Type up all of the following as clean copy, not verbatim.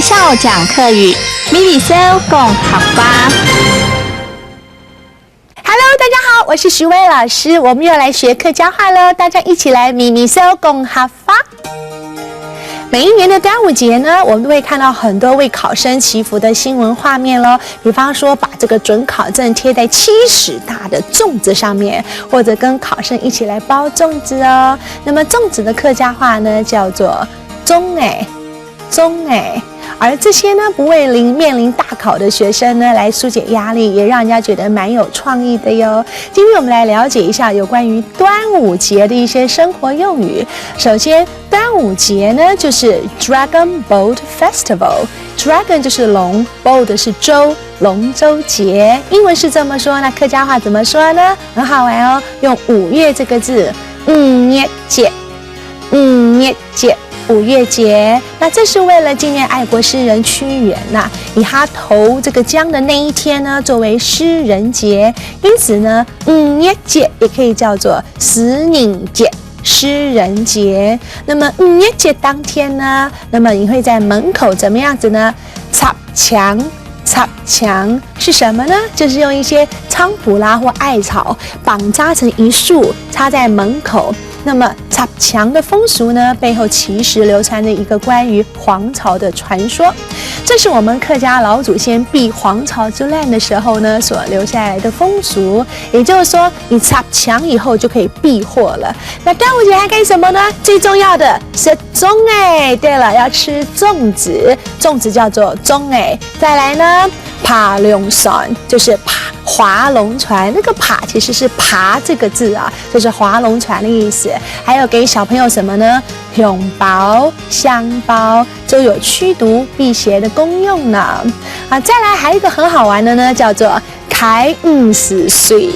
校讲客语，米米苕讲客家。Hello， 大家好，我是徐薇老师，我们又来学客家话了，大家一起来米米苕讲客家。每一年的端午节呢，我们都会看到很多为考生祈福的新闻画面咯，比方说把这个准考证贴在70大的粽子上面，或者跟考生一起来包粽子哦。那么粽子的客家话呢，叫做粽哎，粽哎。而这些呢，不为面临大考的学生呢，来疏解压力，也让人家觉得蛮有创意的哟。今天我们来了解一下有关于端午节的一些生活用语。首先，端午节呢就是 Dragon Boat Festival。Dragon 就是龙 ，Boat 是舟，龙舟节。英文是这么说，那客家话怎么说呢？很好玩哦，用5月这个字，月节，月节。5月节，那这是为了纪念爱国诗人屈原呐，以他投这个江的那一天呢，作为诗人节，因此呢，5月节也可以叫做诗人节。诗人节，那么5月节当天呢，那么你会在门口怎么样子呢？插墙。插墙是什么呢？就是用一些菖蒲啦或艾草绑扎成一束，插在门口。那么插墙的风俗呢，背后其实流传着一个关于黄巢的传说。这是我们客家老祖先避黄巢之乱的时候呢，所留下来的风俗。也就是说，你插墙以后就可以避祸了。那端午节还干什么呢？最重要的是粽哎。对了，要吃粽子，粽子叫做粽哎。再来呢，爬龙船就是划龙船，那个爬其实是爬这个字啊，就是划龙船的意思。还有给小朋友什么呢？红包、香包都有驱毒辟邪的功用呢。再来还有一个很好玩的呢，叫做开50水。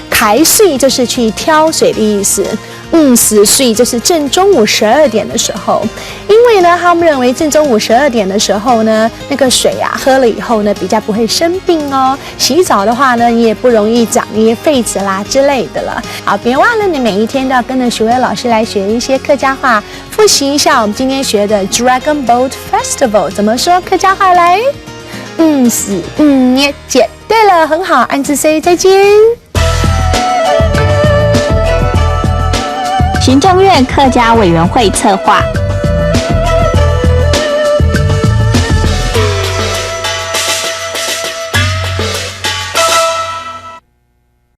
开水就是去挑水的意思。50水就是正中午12点的时候，因为呢，他们认为正中午12点的时候呢，那个水啊喝了以后呢，比较不会生病哦。洗澡的话呢，你也不容易长一些痱子啦之类的了。好，别忘了你每一天都要跟着徐薇老师来学一些客家话，复习一下我们今天学的 Dragon Boat Festival 怎么说客家话来。5月对了，很好，安子 say 再见。行政院客家委员会策划。